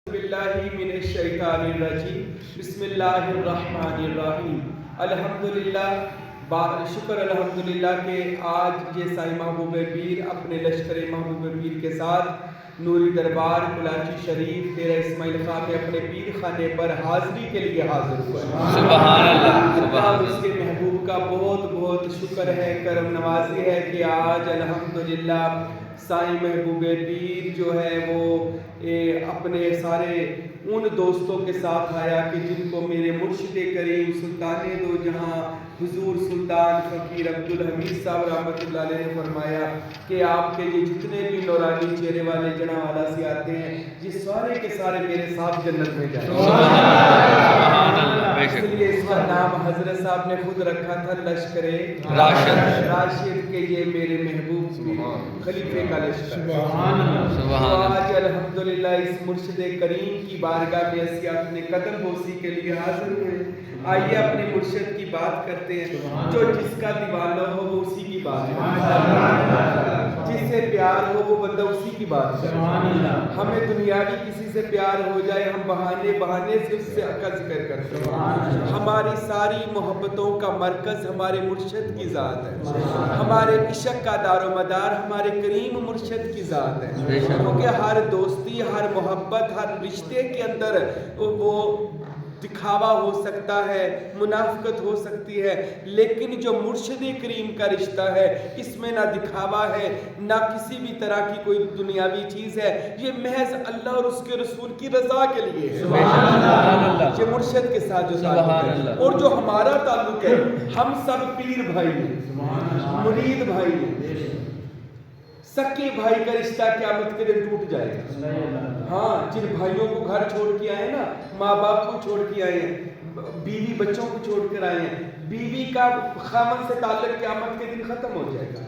باللہ من الشیطان الرجیم بسم اللہ الرحمن الرحیم الحمدللہ شکر الحمدللہ کہ آج یہ سائی محبوب پیر اپنے لشکر محبوب پیر کے ساتھ نوری دربار کلاچی شریف ڈیرہ اسماعیل خان میں اپنے پیر خانے پر حاضری کے لیے حاضر ہوا ہے۔ سبحان اللہ، اللہ اس کے محبوب کا بہت بہت شکر ہے، کرم نوازی ہے کہ آج الحمدللہ سائی محبوب پیر جو ہے وہ اپنے سارے ان دوستوں کے ساتھ آیا کہ جن کو میرے مرشد کریم سلطان دو جہاں حضور سلطان فقیر عبدالحمید صاحب رحمۃ اللہ علیہ نے فرمایا کہ آپ کے یہ جتنے بھی نورانی چہرے والے جناح والا سے آتے ہیں یہ سارے کے سارے میرے ساتھ جنت میں جائیں اس لیے اس کا نام حضرت صاحب نے خود رکھا تھا لشکر راشد کہ یہ میرے محبوب خلیفے کا لشکر۔ آج الحمدللہ اس مرشد کریم کی بارگاہ میں اسی اپنے قدم بوسی کے لیے حاضر ہوئے۔ آئیے اپنے مرشد کی بات کرتے ہیں، جو جس کا دیوانہ ہو وہ اسی کی بات ہے، جس سے پیار ہو وہ بندہ اسی کی بات ہے۔ ہمیں دنیاوی کسی سے پیار ہو جائے ہم بہانے سے اس سے کا ذکر کرتے ہیں۔ ہماری ساری محبتوں کا مرکز ہمارے مرشد کی ذات ہے، ہمارے عشق کا دار و مدار ہمارے کریم مرشد کی ذات ہے، کیونکہ ہر دوستی ہر محبت ہر رشتے کے اندر وہ دکھاوا ہو سکتا ہے، منافقت ہو سکتی ہے، لیکن جو مرشد کریم کا رشتہ ہے اس میں نہ دکھاوا ہے نہ کسی بھی طرح کی کوئی دنیاوی چیز ہے، یہ محض اللہ اور اس کے رسول کی رضا کے لیے ہے۔ یہ مرشد کے ساتھ جو تعلق ہے اور جو ہمارا تعلق ہے، ہم سب پیر بھائی ہیں، مرید بھائی ہیں، سکے بھائی کا رشتہ قیامت کے دن ٹوٹ جائے گا۔ ہاں، جن بھائیوں کو گھر چھوڑ کے آئے نا، ماں باپ کو چھوڑ کے آئے ہیں، بیوی بچوں کو چھوڑ کر آئے ہیں، بیوی کا خامن سے تعلق قیامت کے دن ختم ہو جائے گا،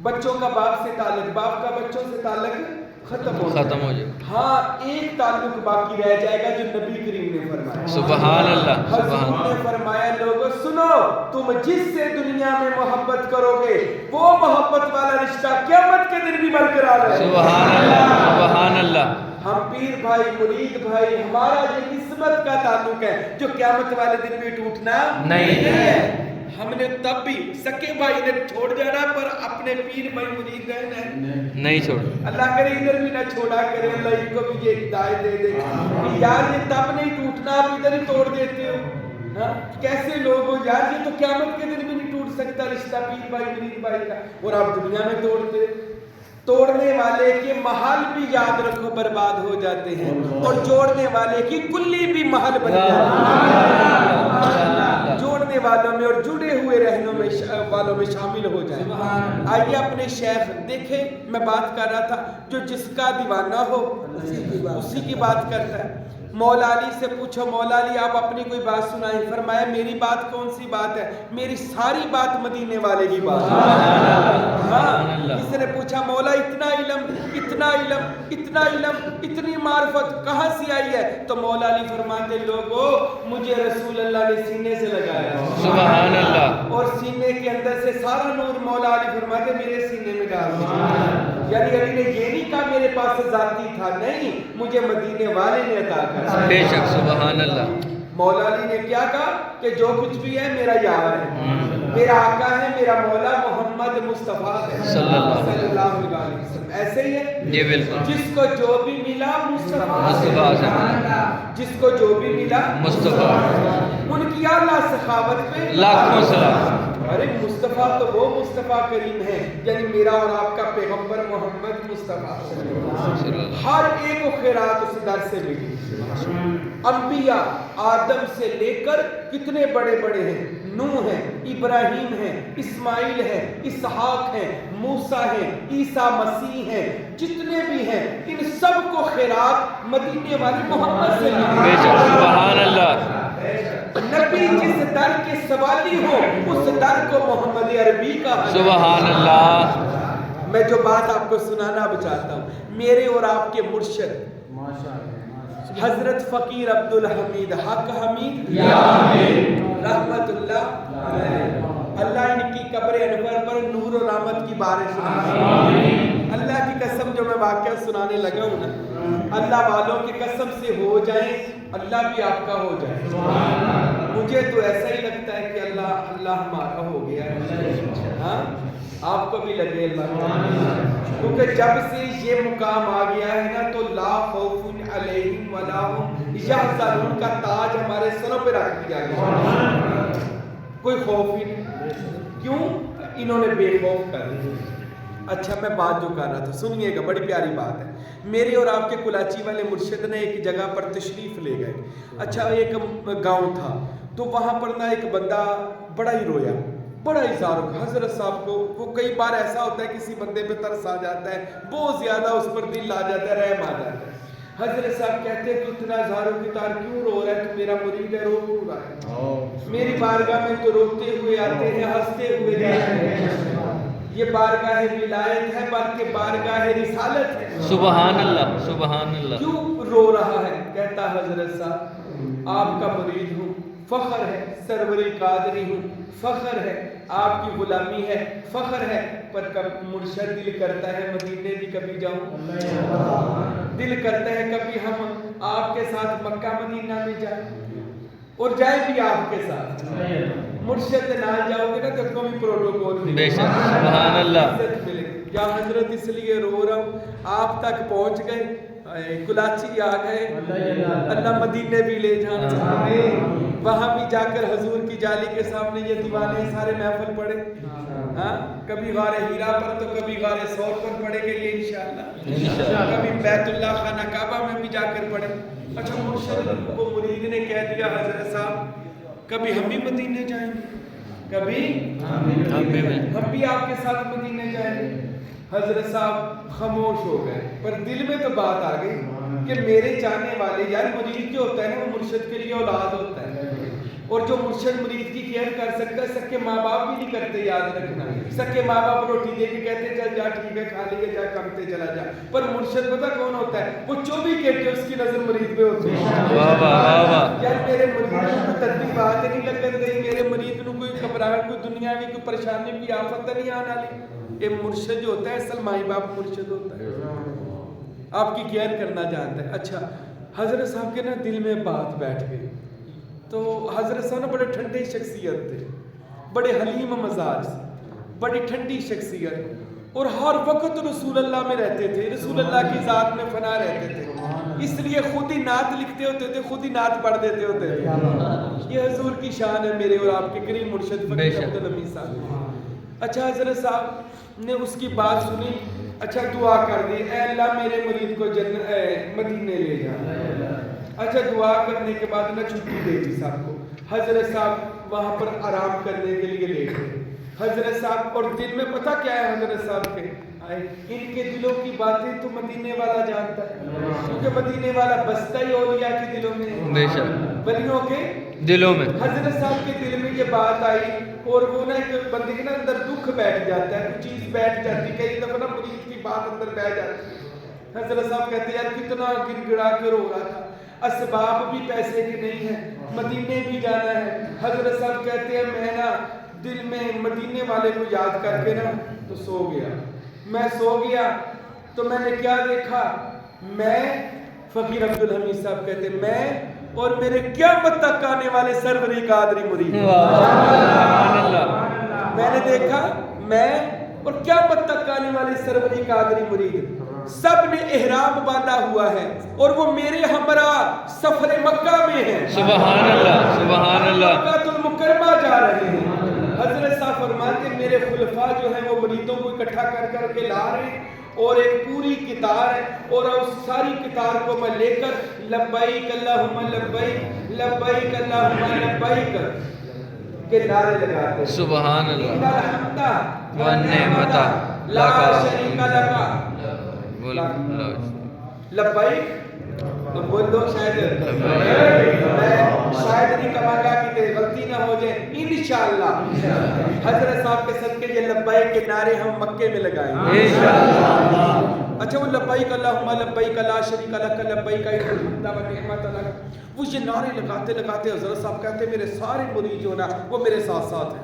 بچوں کا باپ سے تعلق، باپ کا بچوں سے تعلق ختم ہو جائے۔ ہاں، ایک تعلق باقی رہ جائے گا جو نبی کریم نے فرمایا۔ سبحان اللہ، حضور نے فرمایا لوگوں سنو، تم جس سے دنیا میں محبت کرو گے وہ محبت والا رشتہ قیامت کے دن بھی برقرار ہے۔ سبحان اللہ، سبحان اللہ۔ ہم پیر بھائی مرید بھائی ہمارا یہ نسبت کا تعلق ہے جو قیامت والے دن بھی ٹوٹنا نہیں ہے۔ ہم نے تب بھی سکے بھائی نے چھوڑ جانا پر اپنے پیر بھائی مرید رہنا ہے نہیں چھوڑ۔ اللہ کرے ادھر بھی نہ چھوڑا کرے، اللہ ان کو بھی یہ ہدایت دے دے کہ یار یہ تب نہیں ٹوٹنا آپ ادھر ہی توڑ دیتے ہو۔ کیسے لوگ ہو یار، یہ تو قیامت کے دن بھی نہیں ٹوٹ سکتا رشتہ پیر بھائی مرید بھائی کا، اور آپ دنیا میں توڑتے۔ توڑنے والے کے محل بھی یاد رکھو برباد ہو جاتے ہیں اور جوڑنے والے کی کلی بھی محل بن جاتی ہے۔ جوڑنے والوں میں اور جڑے ہوئے رہنوں میں والوں میں شامل ہو جائیں۔ آئیے اپنے شیخ دیکھیں، میں بات کر رہا تھا جو جس کا دیوانہ ہو اسی کی بات کرتا ہے۔ مولا علی سے پوچھو مولا علی آپ اپنی کوئی بات سنائیں، فرمایا میری بات کون سی بات ہے، میری ساری بات مدینے والے کی بات ہے۔ ہاں، کسی نے پوچھا مولا اتنا علم اتنا علم اتنا علم اتنی معرفت کہاں سے آئی ہے، تو مولا علی فرماتے لوگوں مجھے رسول اللہ نے سینے سے لگایا، سبحان اللہ، اور سینے کے اندر سے سارا نور مولا علی فرماتے میرے سینے میں ڈال دیا۔ یعنی علی نے یہ نہیں کہا میرے پاس ذاتی تھا، نہیں، مجھے مدینے والے نے عطا کر۔ بے شک، سبحان اللہ۔ مولا علی نے کیا کہا کہ جو کچھ بھی ہے میرا یار ہے، میرا آقا ہے، میرا مولا محمد مصطفیٰ ہے صلی اللہ علیہ وسلم۔ ایسے ہی ہے جی بالکل، جس کو جو بھی ملا مصطفیٰ سے، جس کو جو بھی ملا مصطفیٰ، ان کی اعلیٰ سخاوت پہ لاکھوں سلام۔ ارے مصطفیٰ تو وہ مصطفیٰ کریم ہے، یعنی میرا اور آپ کا پیغمبر محمد مصطفیٰ، ہر ایک کو خیرات اس در سے ملی۔ انبیاء آدم سے لے کر کتنے بڑے بڑے ہیں، نوح ہیں، ابراہیم ہیں، اسماعیل ہیں، اسحاق ہیں، موسیٰ ہیں، عیسیٰ مسیح ہیں، جتنے بھی ہیں ان سب کو خیرات مدینے والے محمد سے ملی۔ بے شک، سبحان اللہ۔ نبی جس در کے سوالی ہو اس در کو محمد عربی کا، سبحان اللہ۔ میں جو بات آپ کو سنانا چاہتا ہوں، میرے اور آپ کے مرشد حضرت فقیر عبدالحمید حق حمید رحمت اللہ علیہ، اللہ ان کی قبر انور پر نور و رحمت کی بارش۔ اللہ کی قسم جو میں واقعہ سنانے لگا ہوں نا، اللہ والوں کی قسم سے ہو جائیں، اللہ بھی آپ کا ہو جائے۔ مجھے تو ایسا ہی لگتا ہے کہ اللہ ہمارا ہو گیا ہے، ہاں آپ کو بھی لگے اللہ کا، کیونکہ جب سے یہ مقام آ گیا ہے نا تو لا خوف علیہم ولا هم یحزنون کا تاج ہمارے سروں پہ رکھ دیا گیا، کوئی خوف ہی نہیں۔ کیوں؟ انہوں نے بے خوف کر دیا۔ اچھا میں بات جو کر رہا تھا سنیے گا، بڑی پیاری بات ہے۔ میرے اور آپ کے کلاچی والے مرشد نے ایک جگہ پر تشریف لے گئے۔ اچھا ایک گاؤں تھا، تو وہاں پر نا ایک بندہ بڑا ہی رویا، بڑا ہی زارو۔ حضرت صاحب کو وہ کئی بار ایسا ہوتا ہے کسی بندے پہ ترس آ جاتا ہے، بہت زیادہ اس پر دل آ جاتا ہے، رحم آ جاتا ہے۔ حضرت صاحب کہتے ہیں تو اتنا زارو کی تار کیوں رو رہا ہے؟ تو میرا مرید ہے، رو کیوں رہا ہے؟ میری بارگاہ میں تو روتے ہوئے آتے ہیں، ہنستے ہوئے جاتے ہیں۔ یہ بارگاہ ولایت ہے بلکہ بارگاہ رسالت ہے۔ سبحان اللہ سبحان اللہ۔ کیوں رو رہا ہے؟ کہتا حضرت صاحب آپ کا مرید ہوں، فخر ہے، سروری قادری ہوں، فخر ہے، آپ کی غلامی ہے، فخر ہے، پر کب مرشد دل کرتا ہے مدینے بھی کبھی جاؤں، دل کرتا ہے کبھی ہم آپ کے ساتھ مکہ مدینہ میں جائیں، اور جائیں بھی آپ کے ساتھ۔ مرشد نہ جاؤ گے نا تو کوئی پروٹوکول نہیں، بے شک سبحان اللہ۔ یا حضرت اس لیے رو رہا ہوں، آپ تک پہنچ گئے، کلاچی آ گئے، اللہ مدینے بھی لے جانا، وہاں بھی جا کر حضور کی جالی کے سامنے یہ دیوانے سارے محفل پڑھے، ہاں کبھی غار ہیرا پر تو کبھی غار سور پر پڑھے گے یہ انشاءاللہ، کبھی بیت اللہ خانہ کعبہ میں بھی جا کر پڑھے۔ اچھا مرشد کو مرید نے کہہ دیا حضرت صاحب کبھی ہم بھی مدینے جائیں گے، کبھی ہم بھی آپ کے ساتھ مدینے جائیں گے۔ حضرت صاحب خاموش ہو گئے، پر دل میں تو بات آ گئی کہ میرے چاہنے والے، یار مرید جو ہوتا ہے نا وہ مرشد کے لیے اولاد ہوتا ہے، اور جو مرشد مرید کی کیئر کر سکتا ہے سکے ماں باپ بھی نہیں کرتے، یاد رکھنا، سکے ماں باپ روٹی دے کے کہتے چل جا ٹھیک ہے کھا لیے جا کام پہ چلا جا، پر مرشد پتہ کون ہوتا ہے؟ وہ 24 گھنٹے اس کی نظر مرید پہ ہوتی ہے۔ یار میرے مرید کو تدبی بات نہیں لگن دے، میرے مرید کو کوئی گھبراہٹ، کوئی دنیاوی کوئی پریشانی کوئی آفت نہیں آنا لی۔ یہ مرشد جو ہوتا ہے اصل مائی باپ مرشد ہوتا ہے، آپ کی کیئر کرنا جانتا ہے۔ اچھا حضرت صاحب کے نا دل میں بات بیٹھ گئی، تو حضرت صاحب نا بڑے ٹھنڈے شخصیت تھے، بڑے حلیم مزاج، بڑی ٹھنڈی شخصیت، اور ہر وقت رسول اللہ میں رہتے تھے، رسول اللہ کی ذات میں فنا رہتے تھے، اس لیے خود ہی نعت لکھتے ہوتے تھے، خود ہی نعت پڑھ دیتے ہوتے تھے۔ یہ حضور کی شان ہے میرے اور آپ کے کریم مرشد فقیر عبدالحمید صاحب۔ اچھا حضرت صاحب نے اس کی بات سنی، اچھا دعا کر دی، اے اللہ میرے مرید کو مدینے لے جا۔ اچھا دعا کرنے کے بعد نہ چھٹی دے دی صاحب کو، حضرت صاحب وہاں پر آرام کرنے کے لیے لے گئے۔ حضرت صاحب اور دل میں پتہ کیا ہے حضرت صاحب کے؟ ان کے دلوں کی باتیں تو مدینے والا جانتا ہے، کیونکہ مدینے والا بستا ہی اولیاء کے دلوں میں ہے، بے شک ولیوں کے دلوں میں۔ حضرت صاحب کے دل میں یہ بات آئی، اور وہ نا ایک بندے کے نا اندر دکھ بیٹھ جاتا ہے، کوئی چیز بیٹھ جاتی ہے، کئی دفعہ نا مرید کی بات اندر بیٹھ جاتی ہے۔ حضرت صاحب کہتے ہیں یار کتنا گر گڑا کے رو رہا تھا، اسباب بھی پیسے کے نہیں ہیں، مدینے بھی جانا ہے۔ حضرت صاحب کہتے ہیں میں نا دل میں مدینے والے کو یاد کر کے نا تو سو گیا، میں سو گیا تو میں نے کیا دیکھا، میں فقیر عبدالحمید صاحب کہتے ہیں میں اور میرے قیامت تک آنے والے سروری قادری مرید، میں نے دیکھا میں اور قیامت تک آنے والے سروری قادری مرید سب نے احرام باندھا ہوا ہے، اور وہ میرے ہمراہ سفر مکہ میں ہیں، سبحان اللہ سبحان اللہ، مکہ المکرمہ جا رہے ہیں۔ حضرت صاحب فرماتے ہیں میرے خلفاء جو ہیں وہ مریدوں کو اکٹھا کر کر کے لا رہے ہیں، اور ایک پوری کتار ہے، اور اس ساری کتار کو میں لے کر لبیک اللہم لبیک لبیک اللہم لبیک کے نعرے لگاتے ہیں، سبحان اللہ، ان الحمد والنعمت لا لک، شریک لک، لبیک تو بول دو شاید نہیں کہا گا کہ غلطی نہ ہو جائے، انشاءاللہ حضرت صاحب کے صدقے یہ لبیک کے نعرے ہم مکے میں لگائیں گے انشاءاللہ۔ اچھا وہ لبیک اللہم لبیک لا شریک لک لبیک ان الحمد والنعمت لک، وہ یہ نعرے لگاتے لگاتے حضرت صاحب کہتے ہیں میرے سارے مرید جو نا وہ میرے ساتھ ساتھ ہیں،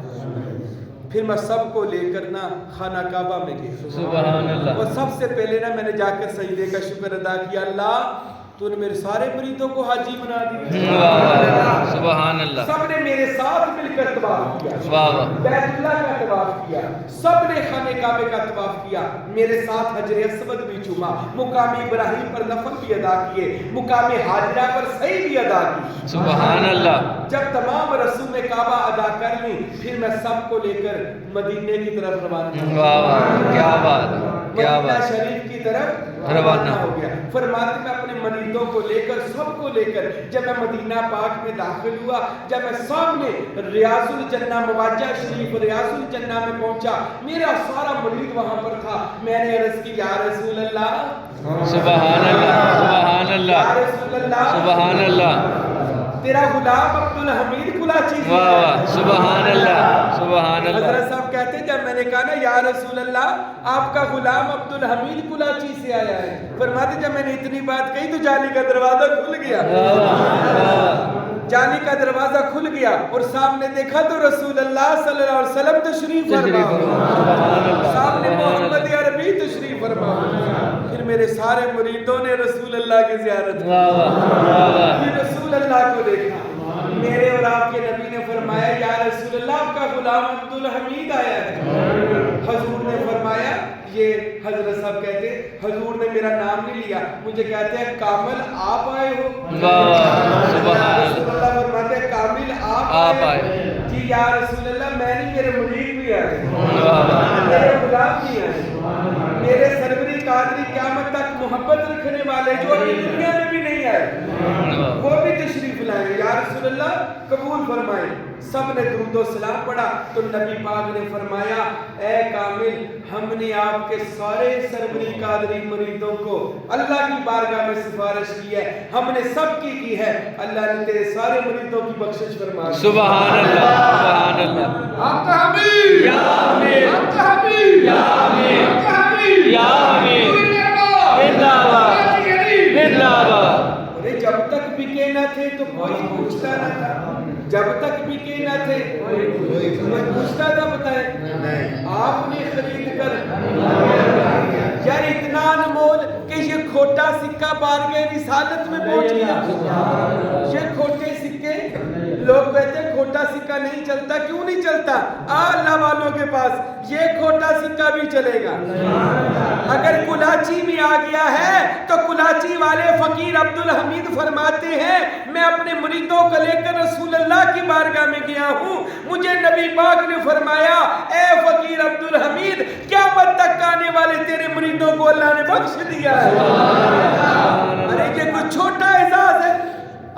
پھر میں سب کو لے کر نا خانہ کعبہ میں گیا. سبحان اللہ. اور سب سے پہلے نا میں نے جا کر سجدے کا شکر ادا کیا, اللہ تو نے میرے سارے مریدوں کو حاجی بنا دیا. سبحان اللہ. سب نے میرے ساتھ مل کر طواف کیا, واہ بیت اللہ کا طواف کیا, سب نے خانہ کعبے کا طواف کیا, میرے ساتھ حجر اسود بھی چوما, مقام ابراہیم پر نفل بھی ادا کیے, مقام حاجرہ پر سعی بھی ادا کی. سبحان اللہ. جب تمام رسوم کعبہ ادا کر لی پھر میں سب کو لے کر مدینے کی طرف روانہ ہوا. واہ کیا بات, کیا مدینہ بات. شریف کی طرف روانہ ہو گیا. فرماتے میں اپنے مریدوں کو لے کر سب کو لے کر جب میں مدینہ پاک میں داخل ہوا, جب میں سامنے ریاض الجنہ مواجہ شریف ریاض الجنہ میں پہنچا, میرا سارا مرید وہاں پر تھا. میں نے عرض کی یا رسول اللہ, سبحان اللہ. سبحان اللہ. یا رسول اللہ, سبحان اللہ. تیرا غلام عبدالحمید کلاچی سے واہ واہ. سبحان اللہ. سبحان اللہ. حضرت صاحب کہتے ہیں جب میں نے کہا نا یا رسول اللہ آپ کا غلام عبدالحمید کلاچی سے آیا ہے, فرماتے جب میں نے اتنی بات کہی تو جالی کا دروازہ کھل گیا. جالی کا دروازہ کھل گیا اور سامنے دیکھا تو رسول اللہ صلی اللہ علیہ وسلم تشریف فرما, سامنے محمد عربی تشریف فرما. پھر میرے سارے مریدوں نے رسول اللہ کی زیارت کی, پھر رسول اللہ کو دیکھا. میرے اور آپ کے نبی نے فرمایا یا رسول اللہ آپ کا غلام عبدالحمید آیا ہے. حضور نے فرمایا, یہ حضرت صاحب کہتے حضور نے میرا نام نہیں لیا, مجھے کہتے ہیں کامل آپ آئے ہو. رسول اللہ فرماتے ہیں کامل آپ آئے. جی یا رسول اللہ میں نہیں, میرے مرید بھی آئے, میرے غلام بھی آئے, میرے سروری قادری قیامت تک محبت رکھنے والے جو ابھی دنیا میں بھی نہیں آئے وہ بھی تشریف لائیں. یا رسول اللہ قبول فرمائیں. سب نے درود و سلام پڑھا تو نبی پاک نے فرمایا اے کامل ہم نے آپ کے سارے سروری قادری مریدوں کو اللہ کی بارگاہ میں سفارش کی ہے, ہم نے سب کی ہے, اللہ نے تیرے سارے مریدوں کی بخشش فرمائی. سبحان اللہ. سبحان اللہ. آپ کا حبیب یا امین, آپ کا حبیب یا امین, آپ کا حبیب یا امین. زندہ باد, زندہ باد. جب تک بکے نہ تھے تو کوئی پوچھتا نہ تھا, جب تک بکے نہ تھے کوئی پوچھتا تھا. بتائیں آپ نے خرید کر یار اتنا انمول کہ یہ کھوٹا سکہ بارگاہ رسالت میں پہنچ گیا. یہ کھوٹے سکے لوگ کہتے ہیں کھوٹا سکہ نہیں چلتا, کیوں نہیں چلتا؟ اللہ والوں کے پاس یہ کھوٹا سکہ بھی چلے گا. اگر کلاچی میں آ گیا ہے تو کلاچی والے فقیر عبدالحمید فرماتے ہیں میں اپنے مریدوں کو لے کر رسول اللہ کی بارگاہ میں گیا ہوں, مجھے نبی پاک نے فرمایا اے فقیر عبدالحمید قیامت تک آنے والے تیرے مریدوں کو اللہ نے بخش دیا ہے. ارے یہ کوئی چھوٹا اعزاز ہے.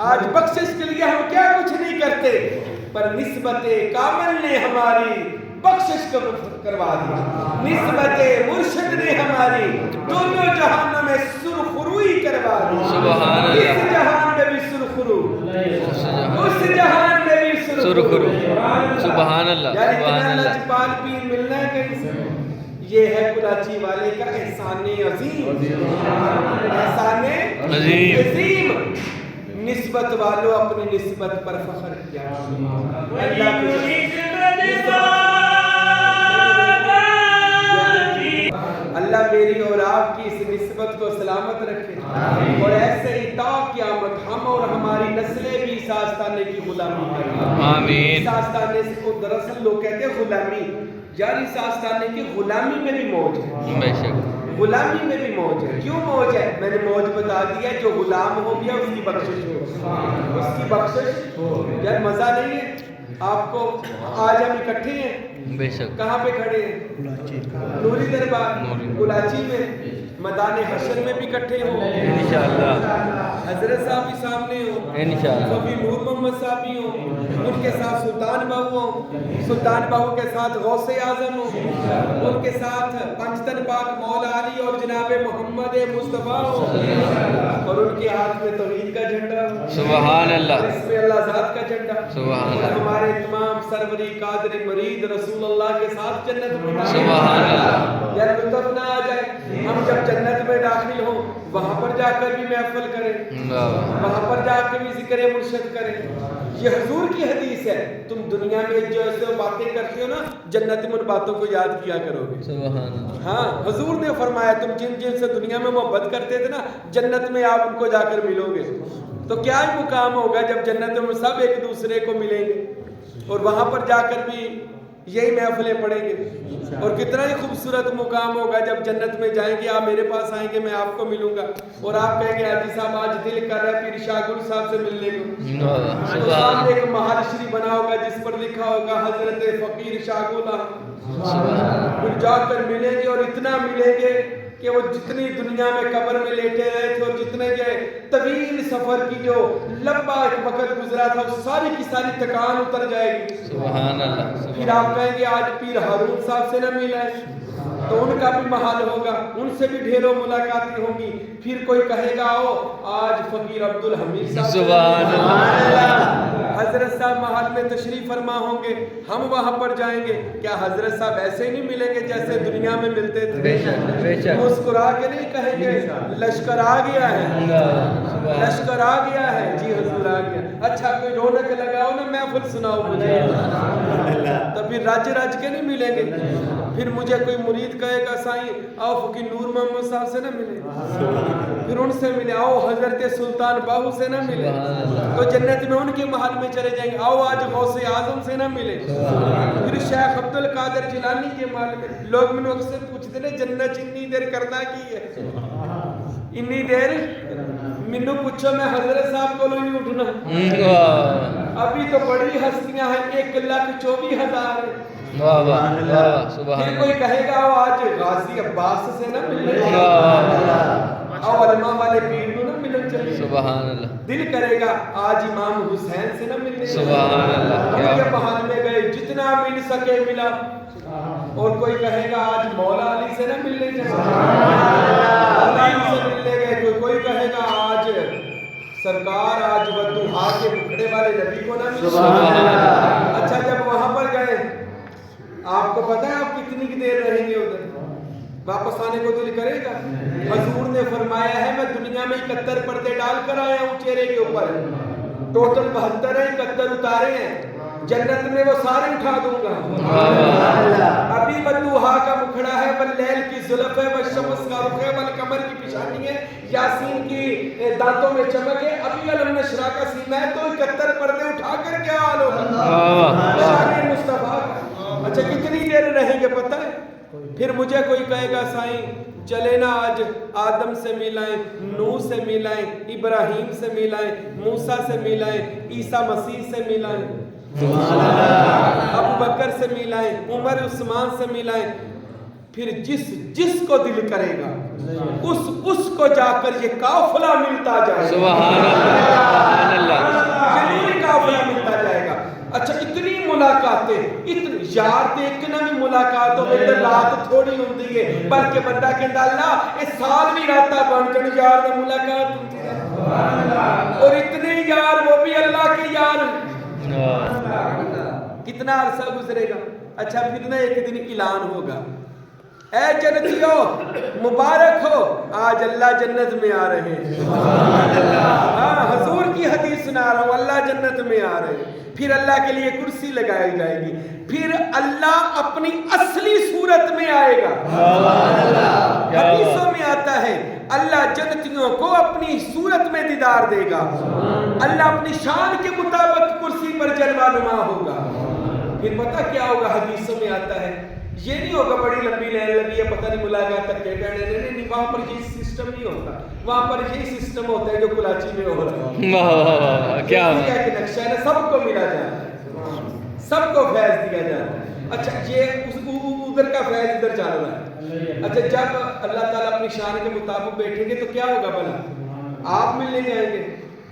آج بخشش کے لیے ہم کیا کچھ نہیں کرتے, پر نسبت کامل نے ہماری بخشش کروا دیا. نسبت مرشد نے ہماری دونوں جہانوں میں سرخروئی کروا دی. سبحان اللہ. اس جہان میں بھی سرخرو, اس جہان میں بھی سرخرو. سبحان اللہ. یار سبحان اتنا اللہ. لجپال پیر ملنا ہے کہیں سے. یہ ہے کلاچی والے کا احسان عظیم, احسان عظیم. نسبت والوں اپنی نسبت پر فخر کیا. اللہ اللہ میری اور آپ کی اس نسبت کو سلامت رکھے اور ایسے ہی تا قیامت ہم اور ہماری نسلیں بھی اس آستانے کی غلامی کریں. آمین. اس آستانے کو دراصل لوگ کہتے ہیں غلامی, یار اس آستانے کی غلامی میں بھی موج ہے. بے شک غلامی میں بھی موج ہے. کیوں موج ہے؟ میں نے موج بتا دیا, جو غلام ہو گیا اس کی بخشش ہو, اس کی بخشش. یار مزہ نہیں ہے آپ کو؟ آج ہم اکٹھے ہیں, بے شک. کہاں پہ کھڑے ہیں؟ نوری دربار کلاچی میں, میدان حشر میں بھی اکٹھے ہو انشاءاللہ. حضرت صاحب بھی سامنے ہو, انشاءاللہ. صوفی نور محمد صاحب بھی ہوں, ان کے ساتھ سلطان باہو ہوں, سلطان باہو کے ساتھ غوث اعظم ہوں, ان کے ساتھ پنجتن پاک مولا علی اور جناب محمد مصطفیٰ ہوں, اور ان کے ہاتھ میں توحید کا جھنڈا ہو. سبحان اللہ. اس میں اللہ ذات کا جھنڈا. سبحان اللہ. ہمارے تمام سروری قادری مرید رسول اللہ کے ساتھ جنت میں سبحان اللہ. یا لطف نہ آ جائے, ہم جب جنت میں داخل ہوں وہاں پر جا کر بھی محفل کریں، وہاں پر جا کے بھی ذکر مرشد کریں. یہ حضور کی حدیث ہے. تم دنیا میں جو ایسے باتیں کرتے ہو نا، جنت میں ان باتوں کو یاد کیا کرو گے. سبحان اللہ. ہاں حضور نے فرمایا تم جن جن سے دنیا میں محبت کرتے تھے نا، جنت میں آپ ان کو جا کر ملو گے. تو کیا ہی مقام ہوگا جب جنت میں سب ایک دوسرے کو ملیں گے اور وہاں پر جا کر بھی یہی محفلیں پڑھیں گے. اور کتنا ہی خوبصورت مقام ہوگا جب جنت میں جائیں گے، آپ میرے پاس آئیں گے، میں آپ کو ملوں گا اور آپ کہیں گے حاجی صاحب آج دل کر رہا ہے پیر شاہ گل صاحب سے ملنے کو. تو سامنے ایک محل شریف بنا ہوگا جس پر لکھا ہوگا حضرت فقیر شاہ گل. پھر جا کر ملیں گے اور اتنا ملیں گے کہ وہ جتنی دنیا میں قبر میں لیٹے رہے تھے اور جتنے یہ طویل سفر کی جو لمبا وقت گزرا تھا، وہ ساری کی ساری تھکان اتر جائے گی. سبحان اللہ. پھر آپ کہیں گے آج پیر ہارون صاحب سے نہ ملا ہے، تو ان کا بھی محل ہوگا، ان سے بھی ڈھیروں ملاقاتیں ہوں گی. پھر کوئی کہے گا آؤ آج فقیر عبد الحمید صاحب، سبحان اللہ. حضرت صاحب محل میں تشریف فرما ہوں گے، ہم وہاں پر جائیں گے. کیا حضرت صاحب ایسے نہیں ملیں گے جیسے دنیا میں ملتے تھے؟ بے شک. مسکرا کے نہیں کہیں گے لشکر آ گیا ہے، لشکر آ گیا ہے. جی حضور آ گیا. اچھا کوئی رونق لگاؤ نا، محفل سناؤ مجھے. تو پھر راج راج کے نہیں ملیں گے. پھر مجھے کوئی مرید کہے گا سائیں آؤ فقیر نور محمد صاحب سے نہ ملے، پھر ان سے ملے. آؤ حضرت سلطان باہو سے نہ ملے، تو جنت میں ان کے محل میں چلے جائیں گے. آؤ آج غوث اعظم سے نہ ملے. پھر شیخ عبد القادر جیلانی کے محل میں. لوگ میں اکثر پوچھتے ہیں جنت اتنی دیر کرنا کی ہے، اتنی دیر مینو پوچھو میں حضرت صاحب کو نہیں اٹھنا. ابھی تو بڑی ہستیاں ہیں 1,24,000. پھر کوئی کہے گا آج غازی عباس سے نہ ملے، آؤ علماء والے پیر کو نہ ملن چلے. سبحان اللہ. دل کرے گا آج امام حسین سے نہ ملنے. سبحان اللہ. ان کے محل میں گئے، جتنا مل سکے ملا. اور کوئی کہے گا آج مولا علی سے نہ ملنے چلے، مولا علی سے ملنے گئے. کوئی کہے گا آج سرکار آج ودوحا کے مکھڑے والے نبی کو نہ ملے. اچھا جب وہاں پر گئے، آپ کو پتہ ہے آپ کتنی کی دیر رہیں گے ادھر؟ واپس آنے کو دل کرے گا؟ حضور نے فرمایا ہے میں دنیا میں 71 پردے ڈال کر آیا ہوں چہرے کے اوپر، ٹوٹل 72 ہیں، 71 اتارے ہیں. جنت میں وہ سارے اٹھا دوں گا. ابھی ودوحا کا مکھڑا ہے، واللیل کی زلف ہے، والشمس کا رخ ہے، والقمر کی پیشانی ہے، یاسین کی دانتوں میں چمک ہے، ابھی علم نشرہ کا سینہ ہے. تو 71 پردے اٹھا کر کیا حال ہوگا شان مصطفیٰ کا. اچھا کتنی دیر رہیں گے پتہ ہے؟ پھر مجھے کوئی کہے گا سائیں چلے نا آج آدم سے ملائیں، نوح سے ملائیں، ابراہیم سے ملائیں، موسیٰ سے ملائیں، عیسیٰ مسیح سے ملائیں، ابو بکر سے ملائیں، عمر عثمان سے ملائیں. پھر جس کو دل کرے گا اس کو جا کر یہ قافلہ ملتا جائے گا. سبحان اللہ. یہ قافلہ ملتا جائے گا. اچھا اتنی ملاقاتیں، اتنی یار دیکھنا بھی ملاقاتوں میں رات تھوڑی ہوتی ہے، بلکہ بندہ کہتا اللہ اس سال بھی راتا بن جن یار میں ملاقات ہوتی ہے. اور اتنے یار وہ بھی اللہ کے یار. کتنا عرصہ گزرے گا. اچھا پھر نہ ایک دن اعلان ہوگا اے جنتیوں مبارک ہو آج اللہ جنت میں آ رہے ہیں. ہاں حضور کی حدیث سنا رہا ہوں، اللہ جنت میں آ رہے ہیں. پھر اللہ کے لیے کرسی لگائی جائے گی. پھر اللہ اپنی اصلی صورت میں آئے گا. حدیثوں میں آتا ہے اللہ جنتیوں کو اپنی صورت میں دیدار دے گا. اللہ اپنی شان کے مطابق کرسی پر جلوہ نما ہوگا. پھر پتہ کیا ہوگا؟ حدیثوں میں آتا ہے یہ نہیں ہوگا بڑی لمبی لائن لگی ہے پتہ نہیں ملاقات تک کے بیٹھے. نہیں، وہاں پر یہ سسٹم نہیں ہوتا. وہاں پر یہی سسٹم ہوتا ہے جو کراچی میں ہو رہا ہے. کیا نقشہ ہے نا، سب کو ملا جاتا ہے، سب کو فیض دیا جاتا ہے. اچھا یہ ادھر کا فیض ادھر چل رہا ہے. اچھا جب اللہ تعالیٰ اپنی شان کے مطابق بیٹھیں گے تو کیا ہوگا بھلا؟ آپ ملنے جائیں گے،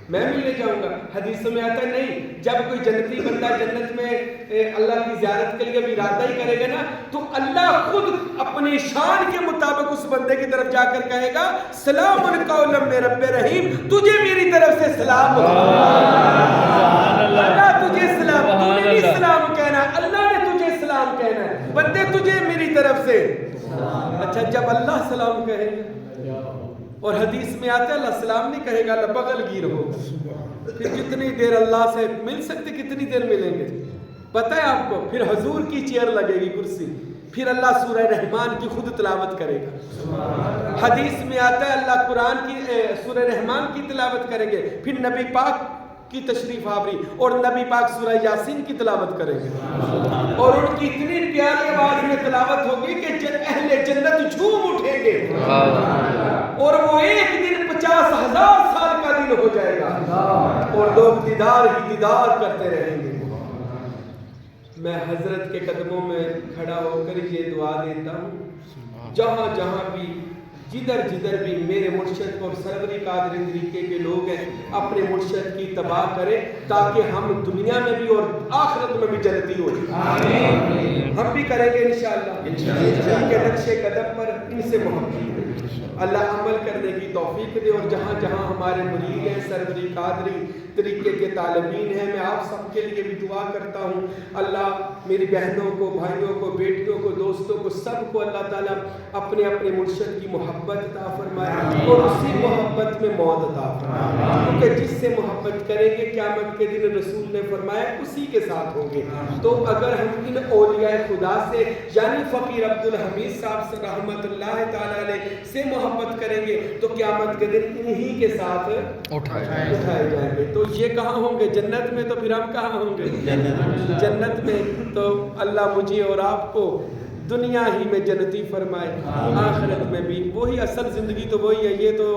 میں ملنے جاؤں گا. حدیثوں میں آتا ہے نہیں، جب کوئی جنتی بندہ جنت میں اللہ کی زیارت کے لیے ارادہ ہی کرے گا نا، تو اللہ خود اپنی شان کے مطابق اس بندے کی طرف جا کر کہے گا سلام قولا من رب رحیم، تجھے میری طرف سے سلام ہو. اللہ تجھے سلام، تو نے نہیں سلام کہنا، اللہ نے تجھے سلام کہنا ہے. بندے تجھے میری طرف سے. اچھا جب اللہ سلام کہے گا اور حدیث میں آتا ہے اللہ سلام نہیں کہے گا، اللہ بغل گیر ہوگا. پھر کتنی دیر اللہ سے مل سکتے، کتنی دیر ملیں گے؟ پتہ ہے آپ کو؟ پھر حضور کی چیئر لگے گی، کرسی. پھر اللہ سورہ رحمان کی خود تلاوت کرے گا. حدیث میں آتا ہے اللہ قرآن کی سورہ رحمان کی تلاوت کریں گے. پھر نبی پاک کی تشریف آوری اور نبی پاک سورہ یاسین کی تلاوت کریں گے، اور ان کی اتنی پیاری آواز میں تلاوت ہوگی کہ اہل جنت جھوم اٹھیں گے، اور وہ ایک دن 50,000 سال کا دن ہو جائے گا، اور لوگ دیدار ہی دیدار کرتے رہیں گے. میں حضرت کے قدموں میں کھڑا ہو کر یہ دعا دیتا ہوں، جہاں جہاں بھی جدھر جدھر بھی میرے مرشد اور سروری قادری طریقے کے لوگ ہیں، اپنے مرشد کی تباہ کرے تاکہ ہم دنیا میں بھی اور آخرت میں بھی جنتی ہو جائیں. ہم بھی کریں گے انشاءاللہ. ان کے نقش قدم پر ان سے محبت اللہ عمل کرنے کی توفیق دے. اور جہاں جہاں ہمارے مرید ہیں، سروری قادری طریقے کے طالبین ہیں، میں آپ سب کے لیے بھی دعا کرتا ہوں. اللہ میری بہنوں کو، بھائیوں کو، بیٹیوں کو، دوستوں کو، سب کو اللہ تعالیٰ اپنے اپنے مرشد کی محبت عطا فرمائے، اور اسی محبت میں موت عطا فرمائے، کیونکہ جس سے محبت کریں گے قیامت کے دن رسول نے فرمایا اسی کے ساتھ ہوں گے. تو اگر ہم ان اولیاء خدا سے یعنی فقیر عبدالحمید صاحب سے رحمت اللہ تعالیٰ علیہ سے محبت کریں گے تو قیامت کے دن انہی کے ساتھ اٹھائے جائیں گے. تو یہ کہاں ہوں گے؟ جنت میں. تو پھر ہم کہاں ہوں گے؟ جنت میں. تو اللہ مجھے اور آپ کو دنیا ہی میں جنتی فرمائے، آخرت میں بھی. وہی اصل زندگی تو وہی ہے، یہ تو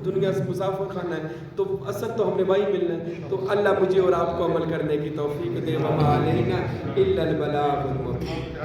دنیا سے مسافر خانہ ہے، تو اصل تو ہم نے وہی ملنا ہے. تو اللہ مجھے اور آپ کو عمل کرنے کی توفیق دے. وما علینا الا البلاغ المبین.